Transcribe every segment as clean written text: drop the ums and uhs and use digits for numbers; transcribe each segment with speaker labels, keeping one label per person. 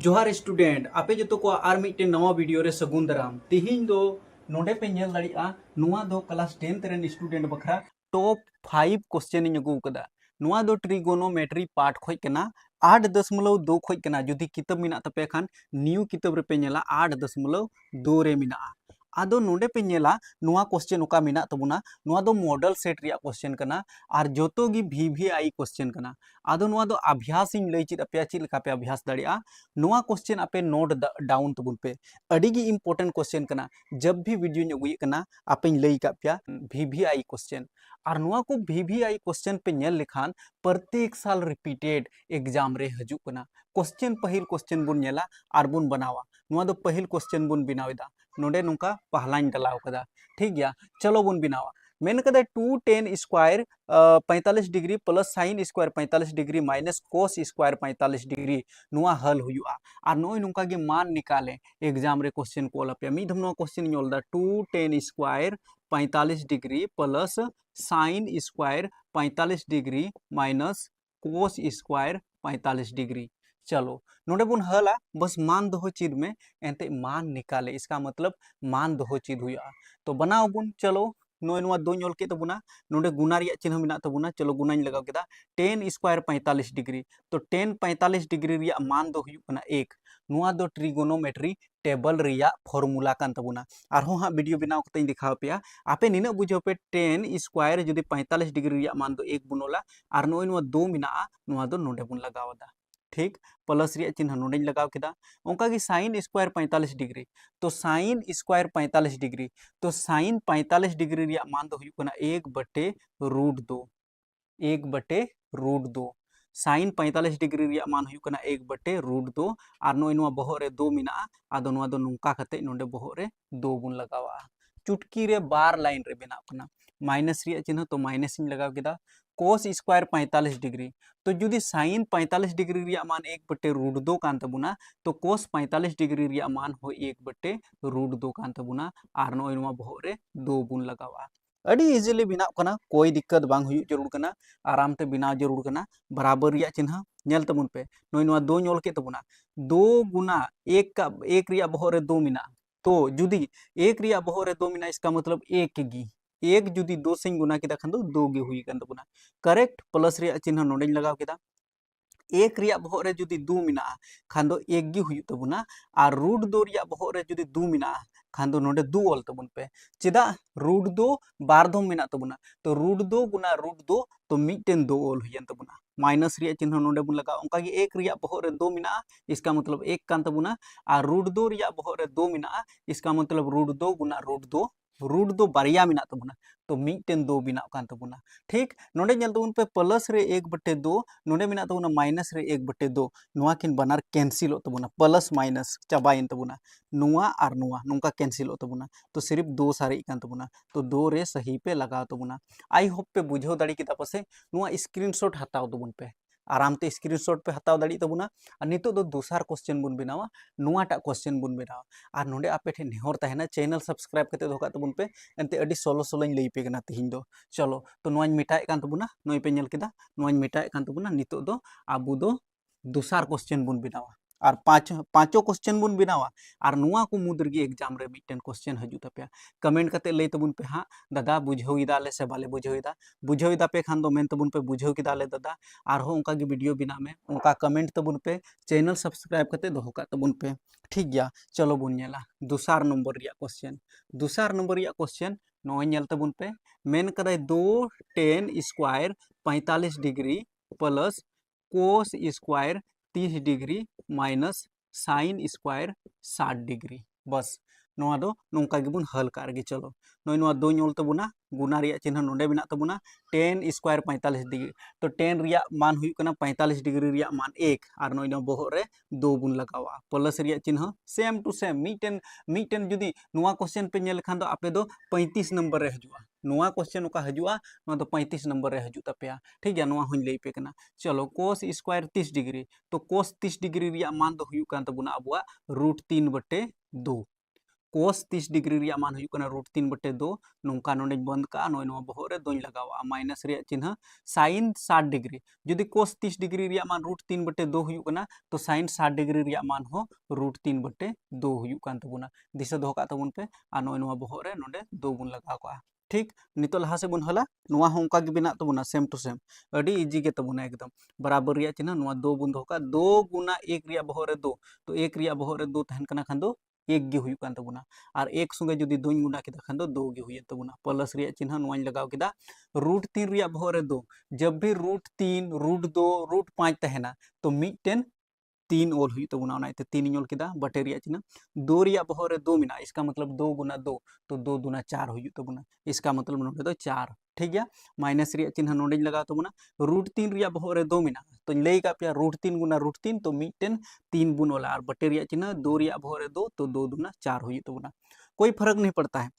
Speaker 1: जोहार स्टूडेंट आपे जो को आर मिट्टे नवा वीडियो रे सगुन दाराम तिहिन दो नोडे पे नेल दाड़िया नुआ दो class 10th rain student Bakhra top 5 question in अगू कदा नुआ दो ट्रिगोनोमेट्री पार्ट खोज कना 8.2 खोज कना जुदी किताब मिना तपे खान न्यू किताब रे पे नेला 8.2 रे मिना आदो नोडे पे नेला नुआ क्वेश्चन ओका मिना तबुना नुआ दो मॉडल सेट रिया क्वेश्चन कना आर जोतो गी VVI क्वेश्चन कना आदो नुआ दो अभ्यास इन लई चित अपया चित लका पे अभ्यास दाड़िया नुआ क्वेश्चन आपे नोट डाउन तबुन पे अड़ी गी इंपोर्टेंट क्वेश्चन कना जब भी वीडियो अगुए कना आपे लई का पे VVI क्वेश्चन और नुआ को VVI क्वेश्चन पे नेल लेखान प्रत्येक साल रिपीटेड एग्जाम रे हजू कना क्वेश्चन पहिल क्वेश्चन बुन नेला आर बुन बनावा नुआ दो पहिल क्वेश्चन बुन बनावेदा नोडे नुका पहलाइन डलाव कदा ठीक गया चलो बुन बनावा मेन कदा 2tan square 45 degree plus sine square 45 degree minus cos square 45 degree नुआ हल हुआ और नोय नुका गे मान निकाले एग्जाम रे क्वेश्चन को लपे मी धम नुआ क्वेश्चन योलदा 2tan square 45 degree plus sine square 45 degree minus cos square 45 degree चलो नोडे बुन हला बस मान दो चीज में एंते मान निकाले इसका मतलब मान दो चीज हुआ तो बनाओ बुन चलो नोय नुआ दो नोल के तबुना नोडे गुना रिया चिन्ह मिना तबुना चलो गुनाइन लगाव केदा tan स्क्वायर 45 डिग्री तो tan 45 डिग्री रिया मान दो हुयु कना 1 नुआ दो ट्रिगोनोमेट्री टेबल रिया फॉर्मूला कान तबुना आरहो हा वीडियो बनाव कते दिखाव पेया आपे निना बुझो पे tan स्क्वायर जदि 45 डिग्री रिया मान दो 1 बुनोला आर नोय नुआ 2 मिना नुआ दो नोडे बुन लगावदा ठीक प्लस रिया चिन्ह नोडे लगाव केदा ओंका की साइन स्क्वायर 45 डिग्री तो साइन स्क्वायर 45 डिग्री तो साइन 45 डिग्री रिया मान दो हुयु कना 1/√2 1/√2 साइन 45 डिग्री रिया मान हुयु कना 1/√2 और नोय नुआ बहो रे 2 मिना आदो नुआ दो नुका कते नोडे बहो रे 2 बुन लगावा चुटकी रे बार लाइन रे बनाव कना माइनस रिया चिन्ह तो माइनस इन लगाव केदा कोस स्क्वायर 45 डिग्री तो जुदी साइन 45 डिग्री रिया मान 1/√2 कान तबुना तो कोस 45 डिग्री रिया मान हो 1/√2 कान तबुना आर नोय नुआ बहो रे 2 बुन लगावा अड़ी इजीली बनाव कना कोई दिक्कत बांग हुयु जरूर कना आराम ते बनाव जरूर कना बराबर रिया चिन्ह नेल तबुन पे नोय नुआ 2 नोल के तबुना 2 गुना 1 का 1 रिया बहो रे 2 मिना तो जुदी 1 रिया बहो रे 2 मिना इसका मतलब 1 गी 1 जुदी 2 से गुना केदा खान दो 2 गे हुई कन तबुना करेक्ट प्लस रिया चिन्ह नोडे लगाव केदा 1 रिया बहो रे जुदी 2 मिना खान दो 1 गी हुई तबुना और √2 रिया बहो रे जुदी 2 मिना खान दो नोडे 2 ऑल तबुन पे चेदा √2 बार धम मिना तबुना तो √2 गुना √2 तो मिटन 2 ऑल हुई तबुना माइनस रिया चिन्ह नोडे बुन लगा उनका की 1 रिया बहो रे 2 मिना इसका मतलब 1 कान तबुना और √2 रिया बहो रे 2 मिना इसका मतलब √2 गुना √2 बारिया मिना तबुना तो मिटन 2 बिना कान तबुना ठीक नोडे नेल तबुन पे प्लस रे 1/2 नोडे मिना तबुना माइनस रे 1/2 नुआ किन बनार कैंसिल हो तबुना प्लस माइनस चाबाइन तबुना नुआ और नुआ नुका कैंसिल हो तबुना तो सिर्फ 2 सारी कान तबुना तो 2 रे सही पे लगाव तबुना आई होप पे बुझो दाड़ी किता पसे नुआ स्क्रीनशॉट हटाव तबुन पे आराम ते स्क्रीनशॉट पे हताव दाड़ी तबुना और नितो दो दूसर क्वेश्चन बुन बनावा नुआटा क्वेश्चन बुन बनावा और नोडे आपे ठे नेहर तहना चैनल सब्सक्राइब करते दोका तबुन पे एंते अडी सोलो सोलोኝ लई पे कना तिहिन दो चलो तो नोआñ मिटाए कान तबुना नोय पे नेल केदा नोआñ मिटाए कान तबुना नितो दो आबू दो दूसर क्वेश्चन बुन बनावा और पांचों क्वेश्चन बुन बनावा और नुआ को मुद्रगी एग्जाम रे मिटन क्वेश्चन हजू तपया कमेंट करते लई तबुन पे हाँ दादा बुझेदा ले से बाले बुझेदा पे खान दो मेन तबुन पे बुझेव किदा ले दादा और हो उनका की वीडियो बिना में उनका कमेंट तबुन पे चैनल सब्सक्राइब करते दोहो का तबुन पे ठीक गया चलो बुन नेला दूसर नंबर रिया क्वेश्चन नोय नेल तबुन पे मेन कदाय 2 tan square 45 degree plus cos square 30 degree minus sine square 60 degree बस नोआ दो नोंका गिबुन हल कारगे चलो नोय नोआ 2 नोल तबुना गुना रिया चिन्ह नोडे बिना तबुना tan स्क्वायर 45 डिग्री तो tan रिया मान हुई कना 45 डिग्री रिया मान 1 और नोय नो बहो रे 2 बुन लगावा प्लस रिया चिन्ह सेम टू सेम मीटेन जुदी नुआ क्वेश्चन पे नेल खान दो आपे दो 35 नंबर रे हजुआ नुआ क्वेश्चन ओका हजुआ नुआ दो 35 नंबर रे हजू तपया ठीक गया नुआ हुई लई पे कना चलो कोस स्क्वायर 30 डिग्री तो कोस 30 डिग्री रिया मान दो हुई कान तबुना अबुआ √3/2 कोस 30 डिग्री रिया मान हुई कना रूट 3 बटे 2 नोंका नोंडे बंद का नोय नो बहोग रे दोई लगावा माइनस रिया चिन्ह साइन 60 डिग्री जुदी कोस 30 डिग्री रिया मान रूट 3 बटे 2 हुई कना तो साइन 60 डिग्री रिया मान हो रूट 3 बटे 2 हुई कान तबुना दिशा दोह का तबुन पे आ नोय नो बहोग रे नोंडे 2 बुन लगा का ठीक नितो लहा से बुन हला नुआ हो उनका गे बिना तबुना सेम टू सेम अडी इजी के तबुना एकदम बराबर रिया चिन्ह नुआ 2 बुन दोह का 2 गुना 1 रिया बहोग रे 2 तो 1 रिया बहोग रे 2 तहन कना खान दो एक गे हुई कान तबुना और एक संगे जुदी दोई गुना केदा खान दो गे हुई तबुना प्लस रिया चिन्ह नुआኝ लगाव केदा रूट 3 रिया बहोग रे 2 जब भी रूट 3 रूट 2 रूट 5 तहना तो मिटन 3 ओल हुई तबुना उनाते 3 ओल केदा बटे रिया चिन्ह 2 रिया बहोग रे 2 मिना इसका मतलब 2 गुना 2 तो 2 दुना 4 हुई तबुना इसका मतलब नोंडे दो 4 ठीक गया माइनस रिया चिन्ह नोंडे लगाव तबुना रूट 3 रिया बहोग रे 2 मिना तो लई का पे रूट 3 गुना रूट 3 तो मिटन 3 बुन वाला और बटे रिया चिन्ह 2 रिया बहोग रे 2 तो 2 दुना 4 हुई तबुना कोई फर्क नहीं पड़ता है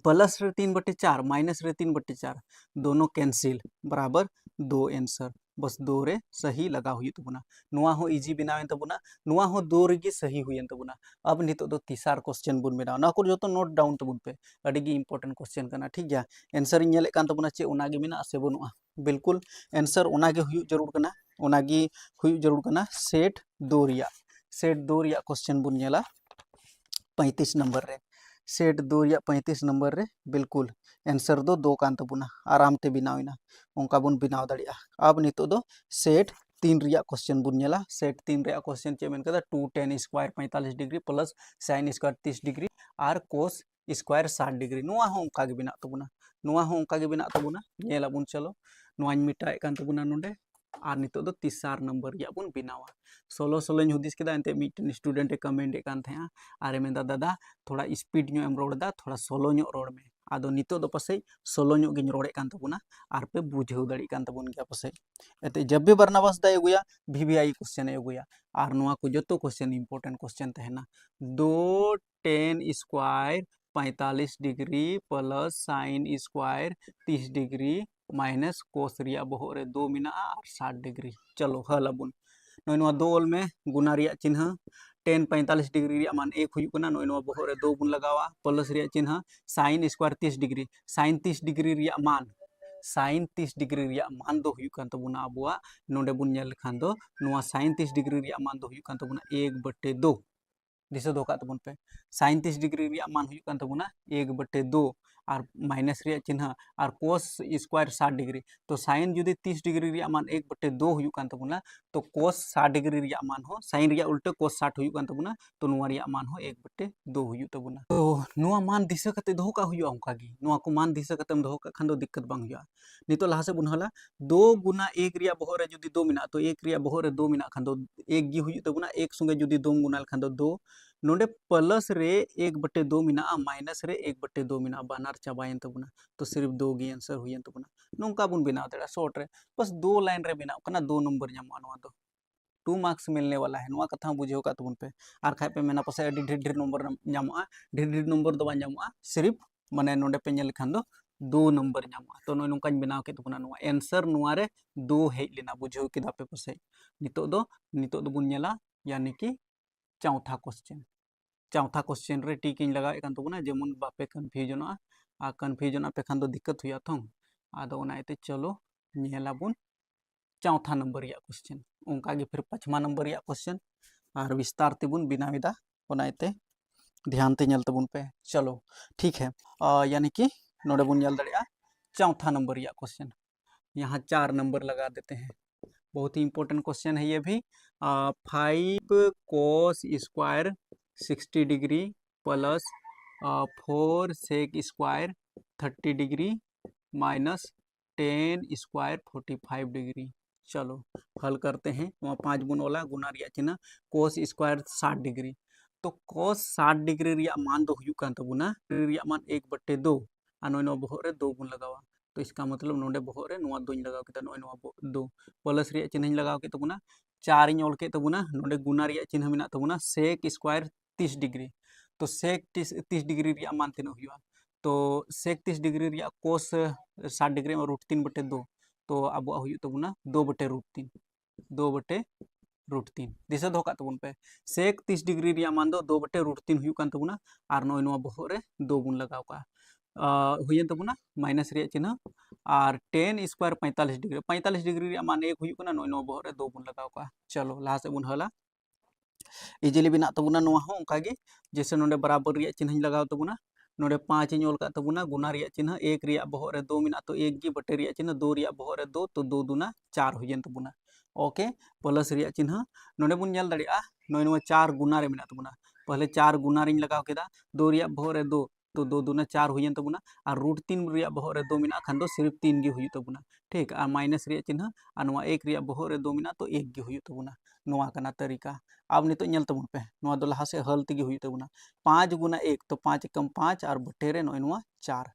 Speaker 1: प्लस रे 3 बटे 4 माइनस रे 3 बटे 4 दोनों कैंसिल बराबर 2 आंसर बस 2 रे सही लगा हुई तबुना नुआ हो इजी बनावे तबुना नुआ हो 2 रेगी सही हुई तबुना अब नितो दो तीसर क्वेश्चन बुन बनाव ना को जो नोट डाउन तबुन पे अड़ी गी इंपोर्टेंट क्वेश्चन करना ठीक गया आंसर इन नेले कान तबुना चे उना गे मेना से बनुआ बिल्कुल आंसर उना गे हुई जरूर करना उना गे हुई जरूर करना सेट 2 रिया क्वेश्चन बुन नेला 35 नंबर रे सेट 2 रिया 35 नंबर रे बिल्कुल आंसर दो 2 कान तबुना आराम ते बनाविना उनका बुन बनाव दाड़िया अब नितो दो सेट 3 रिया क्वेश्चन बुन नेला सेट 3 रिया क्वेश्चन चे मेन कदा 2 tan square 45 degree plus sin square 30 degree और cos स्क्वायर 60 डिग्री नुआ हो उनका गे बिना तबुना नुआ हो उनका गे बिना तबुना नेला बुन चलो नुआñ मिटाए कान तबुना नोंडे और नितो दो तीसर नंबर रिया बुन बनावा 16 हुदिस केदा एंते मिटन स्टूडेंट कमेंट कान थे आरे मेंदा दादा थोड़ा स्पीड ᱧᱚᱜ ᱮᱢ ᱨᱚᱲᱫᱟ थोड़ा स्लो ᱧᱚᱜ ᱨᱚᱲ ᱢᱮ आदो नितो दो पसे स्लो ᱧᱚᱜ गिन रोड़े कान तबुना आर पे बुझाव दाड़ी कान तबुन गया पसे एते जब भी बर्नाबास दा एगुया वीवीआई क्वेश्चन एगुया आर नुआ को जतो क्वेश्चन इंपोर्टेंट क्वेश्चन तहना 2 tan square 45 degree plus sin square 30 degree minus cos रिया बहोग रे 2 मिना और 60 डिग्री चलो हल अबुन नोय नुआ 2 ओल में गुना रिया चिन्ह tan 45 डिग्री रिया मान 1 हुई कना नोय नुआ बहोग रे 2 बुन लगावा प्लस रिया चिन्ह sin square 30 degree sin 30 degree रिया मान sin 30 डिग्री रिया मान दो हुई कान तबुना अबुआ नोंडे बुन नेल खान दो नुआ sin 30 डिग्री रिया मान दो हुई कान तबुना 1/2 दिशा दो का तबुन पे sin 30 डिग्री रिया मान हुई कान तबुना 1/2 और माइनस रिया चिन्ह और cos स्क्वायर 60 डिग्री तो sin जुदी 30 डिग्री रिया मान 1/2 हुई कान तबुना तो cos 60 डिग्री रिया मान हो sin रिया उल्टे cos 60 हुई कान तबुना तो नुआ रिया मान हो 1/2 हुई तबुना तो नुआ मान दिशा कते दोह का हुई उनका गी नुआ को मान दिशा कते दोह का खान दो दिक्कत बांग हुआ नितो लहा से बुन हला 2 गुना 1 रिया बहोग रे जुदी 2 मिना तो 1 रिया बहोग रे 2 मिना खान दो 1 गी हुई तबुना एक संगे जुदी 2 गुना खान दो 2 नोंडे प्लस रे 1/2 मिना माइनस रे 1/2 मिना बानार चाबायन तबुना तो सिर्फ 2 गी आंसर हुई तबुना नोंका बुन बनाव दड़ा शॉर्ट रे बस 2 लाइन रे बनाव कना 2 नंबर ᱧᱟᱢᱚᱜᱼᱟ ᱱᱚᱣᱟ ᱫᱚ 2 मार्क्स मिलने वाला है नुआ कथा बुझेव का तबुन पे आर खाय पे मेना पसे अडी ढेर ढेर नंबर ᱧᱟᱢᱚᱜᱼᱟ ढेर ढेर नंबर दो बा ᱧᱟᱢᱚᱜᱼᱟ सिर्फ माने नोंडे पे नेल खान दो 2 नंबर ᱧᱟᱢᱚᱜᱼᱟ तो नोय नोंकाñ बनाव के तबुना नुआ आंसर नुआ रे 2 हेज लेना बुझेव केदा पे पसे नितो दो बुन नेला यानी कि चौथा क्वेश्चन रे टिक इन लगा एकान तबुना जेमन बापे कन्फ्यूजनआ आ कन्फ्यूजन पे खान दो दिक्कत हुआ थों आदो ओनाते चलो नेलाबुन चौथा नंबर या क्वेश्चन उनका गे फिर 5वां नंबर या क्वेश्चन और विस्तार तेबुन बिनाविदा ओनाते ध्यान ते नेल तबुन पे चलो ठीक है यानी कि नोडे बुन नेल दड़िया चौथा नंबर या क्वेश्चन यहाँ 4 नंबर लगा देते हैं बहुत ही इंपॉर्टेंट क्वेश्चन है ये भी 5 cos square 60 degree plus 4 sec square 30 degree minus 10 square 45 degree चलो हल करते हैं वहाँ 5 गुण वाला गुना रिया चिन्ह cos स्क्वायर 60 डिग्री तो cos 60 डिग्री रिया मान दो हुई कान तबुना रिया मान 1/2 आ नोय नो बहोग रे 2 गुण लगावा तो इसका मतलब नोंडे बहोग रे नुआ 2 लगाव केता नोय नुआ 2 प्लस रिया चिन्ह लगाव के तबुना 4 इन ओल के तबुना नोंडे गुना रिया चिन्ह मेना तबुना sec स्क्वायर 30 डिग्री तो sec 30 डिग्री रिया मान तीन हुआ तो sec 30 डिग्री रिया cos 60 डिग्री में √3/2 तो अब हुई तबुना 2/√3 2/√3 √3 दिशा दो तबन पे सेक 30 डिग्री रिया मान दो 2/√3 हुई कान तबना और नॉय नोआ बहर रे 2 बुन लगाव का हुयन तबना माइनस रिया चिन्ह और 10 स्क्वायर 45 डिग्री रिया मान 1 हुई काना नॉय नोआ बहर रे 2 बुन लगाव का चलो लाहा से बुन हला इजिली बिना तबना नोआ हो उनका गे जैसे नोडे बराबर रिया चिन्ह लगाव तबना नोडे 5 इन ओल का तबना गुना रिया चिन्ह 1 रिया बहर रे 2 मिना तो 1 गी बटे रिया चिन्ह 2 रिया बहर रे 2 तो 2 दूना 4 हुयन तबना ओके प्लस रिया चिन्ह नोडे बुन नेल दाड़िया नोय नोआ 4 गुना रे मिना तबना पहले 4 गुना रिन लगाव केदा 2 रिया बहर रे 2 तो 2 दूना 4 हुयन तबना और √3 रिया बहर रे 2 मिना खान दो सिर्फ 3 गी हुई तबना ठीक और माइनस रिया चिन्ह और नोआ 1 रिया बहर रे 2 मिना तो 1 गी हुई तबना नोआ कना तरीका अब नितो नेल तबन पे नोआ दो लहा से हल तेगी हुई तबना 5 गुना 1 तो 5 कम 5 और बटे रे नोय नोआ 4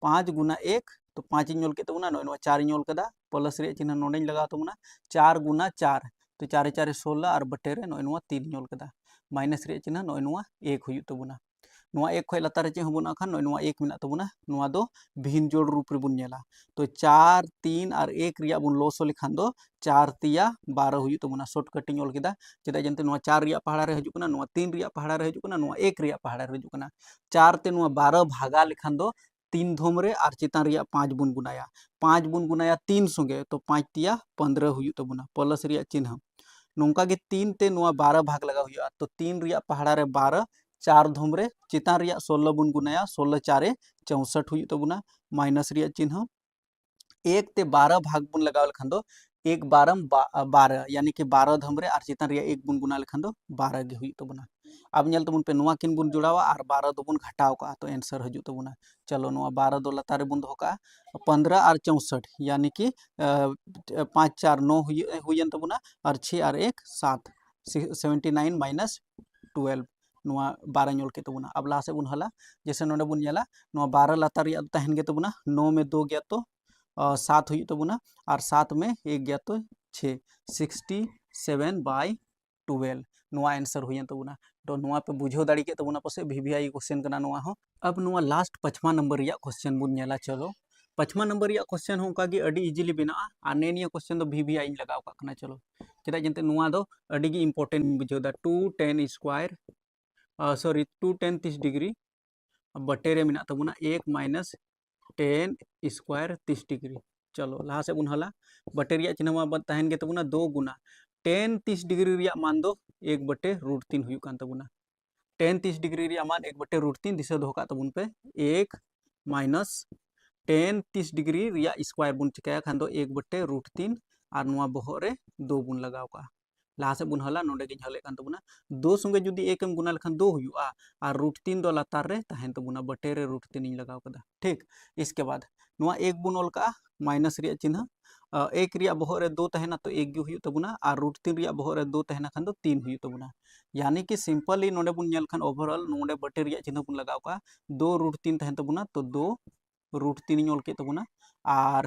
Speaker 1: 5 गुना 1 तो 5 इन ओल के तबना नोय नोआ 4 इन ओल कदा प्लस रे चिन्ह नोडे लगा तबना 4 गुना 4 तो 4 4 16 और बटे रे नोय नोआ 3 इन ओल कदा माइनस रे चिन्ह नोय नोआ 1 हुई तबना नोआ 1 खय लातार चे हबना खान नोय नोआ 1 मिना तबना नोआ दो भिन्न जोड़ रूप रे बुन नेला तो 4 3 और 1 रिया बुन लोसो लेखान दो 4 तिया 12 हुई तबना शॉर्टकट इन ओल केदा चेदा जंते नोआ 4 रिया पहाड़ा रे हजू कना नोआ 3 रिया पहाड़ा रे हजू कना नोआ 1 रिया पहाड़ा रे हजू कना 4 ते नोआ 12 भागा लेखान दो 3 धोम रे और चितान रिया 5 बुन गुनाया 5 बुन गुनाया 3 संगे तो 5 तिया 15 हुई तबना प्लस रिया चिन्ह नोंका गे 3 ते नोआ 12 भाग लगा हुआ तो 3 रिया पहाड़ा रे 12 4 धोम रे चितान रिया 16 बुन गुनाया 16 4 64 हुई तबना माइनस रिया चिन्ह 1 ते 12 भाग बुन लगाव लेखान दो 1 12 12 यानी कि 12 धम रे और चितान रिया 1 बुन गुना लेखान दो 12 गे हुई तबना अब नेल तबन पे नोआ किन बुन जुड़ावा और 12 दो बुन घटाव का तो आंसर हजू तबना चलो नोआ 12 दो लातार रे बुन दो का 15 और 64 यानी कि 5 4 9 हुयन तबना और 6 और 1 7 79 माइनस 12 नोआ 12 इन ओल के तबना अब लाहा से बुन हला जैसे नोडे बुन नेला नोआ 12 लातार रिया तहन गे तबना 9 में 2 गया तो 7 हुई तबना और 7 में 1 गया तो 6 67/12 नोआ आंसर हुयन तबना तो नोआ पे बुझो दाड़ी के तबना पसे VVI क्वेश्चन कना नोआ हो अब नोआ लास्ट 5वां नंबर रिया क्वेश्चन बुन नेला चलो 5वां नंबर रिया क्वेश्चन हो उनका गे अडी इजीली बना और निया क्वेश्चन दो VVI लगाव का कना चलो चेदा जंते नोआ दो अडी गे इंपोर्टेंट बुझो दा 2 10 स्क्वायर सॉरी 2 10 30 डिग्री बटे रे मिना तबना 1 माइनस 10 स्क्वायर 30 डिग्री चलो लाहा से बुन हला बटे रिया चिन्ह मा तहन गे तबना 2 गुना 10 30 डिग्री रिया मान दो 1/√3 हुई कान तबना 10 30 डिग्री रिया मान 1/√3 दिशा दो का तबन पे 1 माइनस 10 30 डिग्री रिया स्क्वायर बुन चिकाया खान दो 1/√3 और नोआ बहर रे 2 बुन लगाव का लाहा से बुन हला नोडे गे हले कान तबना 2 संगे जुदी 1 एम गुना लेखान 2 हुआ और √3 दो लातार रे तहन तबना बटे रे √3 इन लगाव कदा ठीक इसके बाद नोआ 1 बुन ओल का माइनस रिया चिन्ह 1 रिया बहर रे 2 तहना तो 1 गे हुई तबना और √3 रिया बहर रे 2 तहना खान दो 3 हुई तबना यानी कि सिंपली नोडे बुन नेल खान ओवरऑल नोडे बटे रिया चिन्ह बुन लगाव का 2 √3 तहन तबना तो 2 √3 इन ओल के तबना और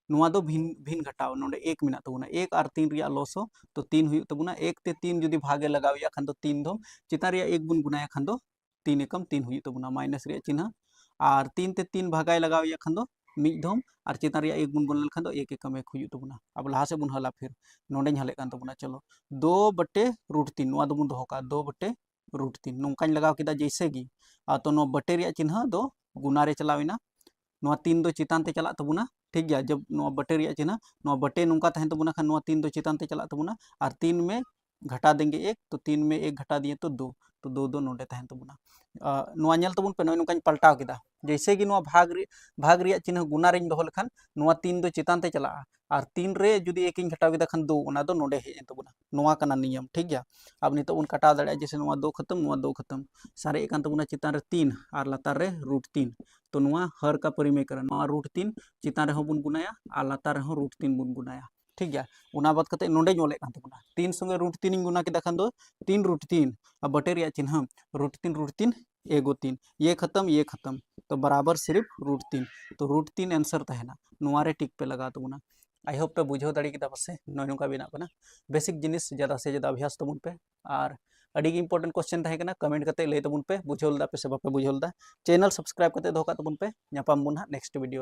Speaker 1: नोआ दो भिन भिन घटाव नोडे 1 मिना तबना 1 और 3 रिया लॉसो तो 3 हुई तबना 1 ते 3 जुदी भागे लगाव खान दो 3 धम चिता रिया 1 बुन गुनाया खान दो 3 एकम 3 हुई तबना माइनस रिया चिन्ह और 3 ते 3 भागाय लगाव खान दो मिद धम और चिता रिया 1 बुन गुना खान दो 1 एकम 1 हुई तबना अब लाहा से बुन हला फिर नोडे हले कान तबना चलो 2/√3 नोआ दो बुन दो का 2/√3 नोंकाñ लगाव केदा जैसे गी तो नो बटे रिया चिन्ह दो गुना रे चलावेना नोआ 3 दो चितान ते चला तबना ठीक गया जब नोआ बटे रिया चिन्ह नोआ बटे नोंका तहन तबना खान नोआ 3 दो चितान ते चला तबना और 3 में घटा देंगे 1 तो 3 में 1 घटा दिए तो 2 तो 2 2 नोडे तहन तबना नोआ नेल तबन पे नोकाñ पलटाव केदा जैसे कि नोआ भाग रिया चिन्ह गुना रेñ दोहो लेखान नोआ 3 दो चितान ते चला और 3 रे जुदी 1 इन घटाव केदा खान 2 ओना दो नोडे हेज तबना नोआ कना नियम ठीक गया अब नितो उन कटाव दाड़े जैसे नोआ 2 खत्म सारे कान तबना चितान रे 3 और लातार रे √3 तो नोआ हर का परिमेयकरण नोआ √3 चितान रे हो बुन गुनाया और लातार रे हो √3 बुन गुनाया ठीक गया उना बात कते नोडे ओले कान तबना 3 संगे √3 इन गुना केदा खान दो 3 √3 और बटे रिया चिन्ह √3 एगो 3 ये खत्म तो बराबर सिर्फ √3 तो √3 आंसर तहना नोआ रे टिक पे लगा तबना आई होप पे बुझो दाड़ी केदा पसे नोय का बिना बना बेसिक जिनिस ज़्यादा से ज़्यादा अभ्यास तबन पे और अड़ी इंपोर्टेंट क्वेश्चन तहे कना कमेंट करते लay तबन पे बुझोलदा पे से बापे बुझोलदा चैनल सब्सक्राइब करते दोका तबन पे ᱧᱟᱯᱟᱢ ᱵᱚᱱ ᱦᱟᱸᱜ नेक्स्ट वीडियो